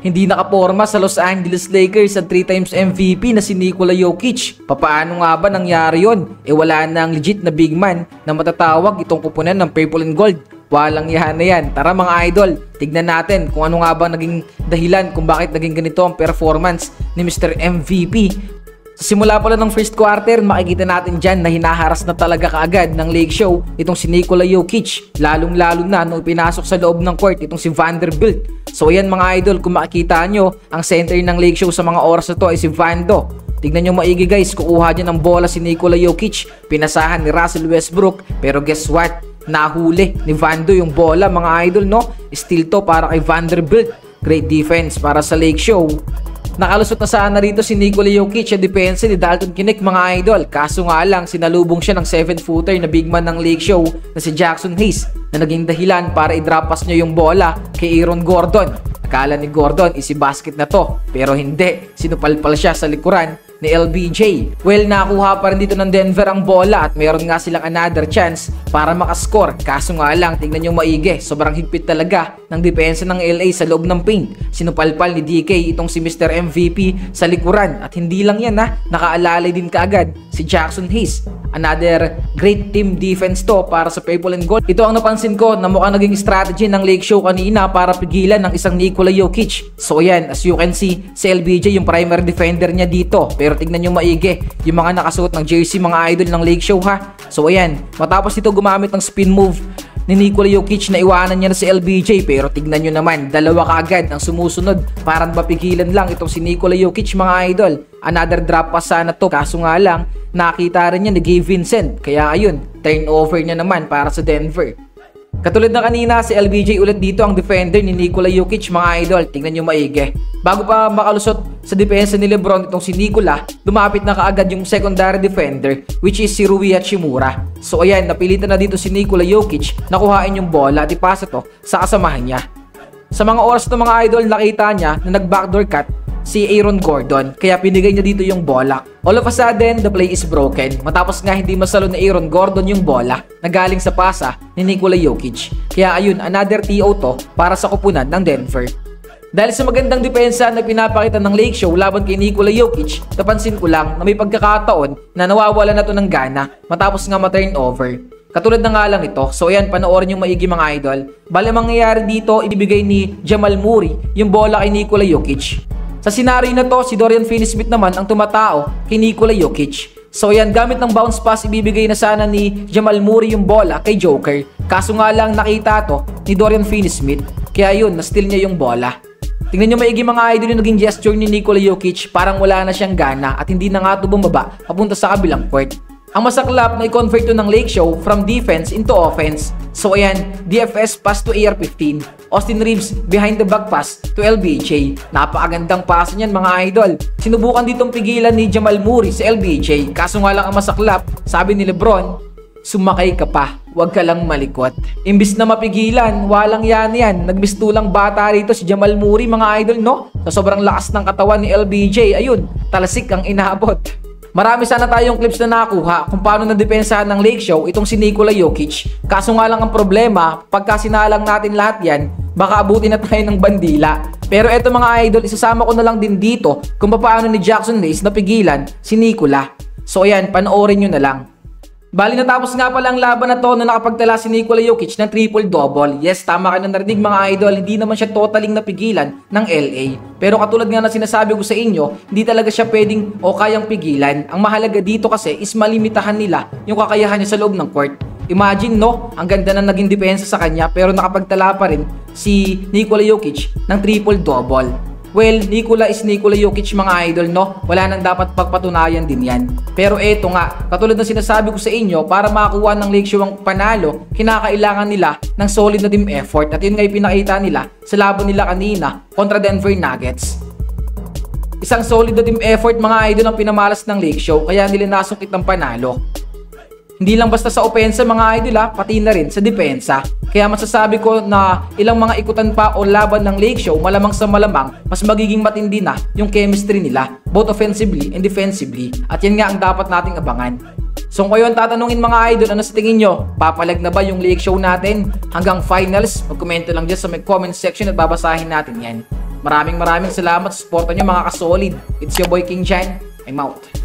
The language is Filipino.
hindi nakaporma sa Los Angeles Lakers ang 3 times MVP na si Nikola Jokic. Papaano nga ba nangyari yon? Wala na ang legit na big man na matatawag itong kupunan ng purple and gold. Walang yahan na yan. Tara mga idol, tignan natin kung ano nga ba naging dahilan kung bakit naging ganito ang performance ni Mr. MVP. Sa simula pala ng first quarter, makikita natin dyan na hinaharas na talaga kaagad ng Lake Show itong si Nikola Jokic. Lalong-lalo na nung pinasok sa loob ng court itong si Vanderbilt. So ayan mga idol, kung makikita nyo, ang center ng Lake Show sa mga oras na to ay si Vando. Tignan nyo maigi guys, kukuha dyan ng bola si Nikola Jokic. Pinasahan ni Russell Westbrook, pero guess what? Nahuli ni Vando yung bola mga idol, no? Still to para kay Vanderbilt. Great defense para sa Lake Show. Nakalusot na sana rito si Nikola Jokic sa depensa ni Dalton Knecht mga idol. Kaso nga lang, sinalubong siya ng 7-footer na big man ng Lake Show na si Jackson Hayes na naging dahilan para i-drop pass niya yung bola kay Aaron Gordon. Akala ni Gordon isi-basket na to, pero hindi. Sinupalpal siya sa likuran ni LBJ. Well, nakuha pa rin dito ng Denver ang bola at meron nga silang another chance para makascore. Kaso nga lang, tingnan nyo maigi, sobrang higpit talaga ng depensa ng LA sa loob ng paint. Sinupalpal ni DK itong si Mr. MVP sa likuran. At hindi lang yan nakaalalay din kaagad si Jackson Hayes. Another great team defense to para sa purple and gold. Ito ang napansin ko na mukhang naging strategy ng Lake Show kanina para pigilan ng isang Nikola Jokic. So ayan, as you can see, si LBJ yung primary defender niya dito. Pero tignan nyo maigi yung mga nakasuot ng jersey mga idol ng Lake Show ha. So ayan, matapos ito gumamit ng spin move ni Nikola Jokic na iwanan niya na si LBJ, pero tignan nyo naman, dalawa kaagad ang sumusunod. Parang mapigilan lang itong si Nikola Jokic mga idol. Another drop pass sana to, kaso nga lang nakita rin niya ni Gabe Vincent, kaya ayun, turnover niya naman para sa Denver. Katulad na kanina, si LBJ ulit dito ang defender ni Nikola Jokic mga idol. Tingnan nyo maigi. Bago pa makalusot sa depensa ni Lebron itong si Nikola, lumapit na kaagad yung secondary defender which is si Rui Hachimura. So ayan, napilitan na dito si Nikola Jokic na kuhain yung bola at ipasa to sa kasamahan niya. Sa mga oras ng mga idol, nakita niya na nag-backdoor cut si Aaron Gordon, kaya pinigay niya dito yung bola. All of a sudden, the play is broken. Matapos nga hindi masalo ni Aaron Gordon yung bola na galing sa pasa ni Nikola Jokic. Kaya ayun, another TO to para sa kupunan ng Denver. Dahil sa magandang depensa na pinapakita ng Lake Show laban kay Nikola Jokic, napansin ko lang na may pagkakataon na nawawala na to ng gana matapos nga ma-turnover. Katulad na nga lang ito. So ayan, panoorin yung maigi mga idol. Bale mangyayari dito, ibibigay ni Jamal Murray yung bola kay Nikola Jokic. Sa senaryo na to, si Dorian Finney-Smith naman ang tumatao kay Nikola Jokic. So yan, gamit ng bounce pass, ibibigay na sana ni Jamal Murray yung bola kay Joker. Kaso nga lang nakita to ni Dorian Finney-Smith, kaya yun, na-steal niya yung bola. Tingnan nyo maigi mga idol yung naging gesture ni Nikola Jokic, parang wala na siyang gana at hindi na nga ito bumaba papunta sa kabilang court. Ang masaklap na i-convert to ng Lake Show from defense into offense. So ayan, DFS pass to AR-15. Austin Reeves behind the back pass to LBJ. Napakagandang pass niyan mga idol. Sinubukan ditong pigilan ni Jamal Murray sa LBJ. Kaso nga lang ang masaklap, sabi ni Lebron, sumakay ka pa, huwag ka lang malikot. Imbis na mapigilan, walang yan. Nagbistulang bata rito si Jamal Murray mga idol, no? Sa sobrang lakas ng katawan ni LBJ, ayun, talasik ang inaabot. Marami sana tayong clips na nakuha kung paano nadepensahan ng Lake Show itong si Nikola Jokic. Kaso nga lang ang problema, pagka sinalang natin lahat yan, baka abutin na tayo ng bandila. Pero eto mga idol, isasama ko na lang din dito kung paano ni Jackson Hayes napigilan si Nikola. So ayan, panoorin nyo na lang. Bali natapos nga pala ang laban na to na nakapagtala si Nikola Jokic ng triple-double. Yes, tama kayo na narinig mga idol, hindi naman siya totaling napigilan ng LA. Pero katulad nga na sinasabi ko sa inyo, hindi talaga siya pwedeng o kayang pigilan. Ang mahalaga dito kasi is malimitahan nila yung kakayahan niya sa loob ng court. Imagine no, ang ganda na naging depensa sa kanya pero nakapagtala pa rin si Nikola Jokic ng triple-double. Well, Nikola is Nikola Jokic mga idol, no? Wala nang dapat pagpatunayan din yan. Pero eto nga, katulad ng sinasabi ko sa inyo, para makakuha ng Lake Show ang panalo, kinakailangan nila ng solid na team effort. At yun nga pinakita nila sa laban nila kanina kontra Denver Nuggets. Isang solid na team effort mga idol ang pinamalas ng Lake Show, kaya nila nasungkit ng panalo. Hindi lang basta sa opensa mga idol pati na rin sa depensa. Kaya masasabi ko na ilang mga ikutan pa o laban ng Lake Show, malamang sa malamang, mas magiging matindi na yung chemistry nila, both offensively and defensively. At yan nga ang dapat nating abangan. So kung kayo ang tatanungin mga idol, ano sa tingin nyo? Papalag na ba yung Lake Show natin hanggang finals? Magkomento lang dyan sa may comment section at babasahin natin yan. Maraming salamat sa suporta nyo mga kasolid. It's your boy King Chan. I'm out.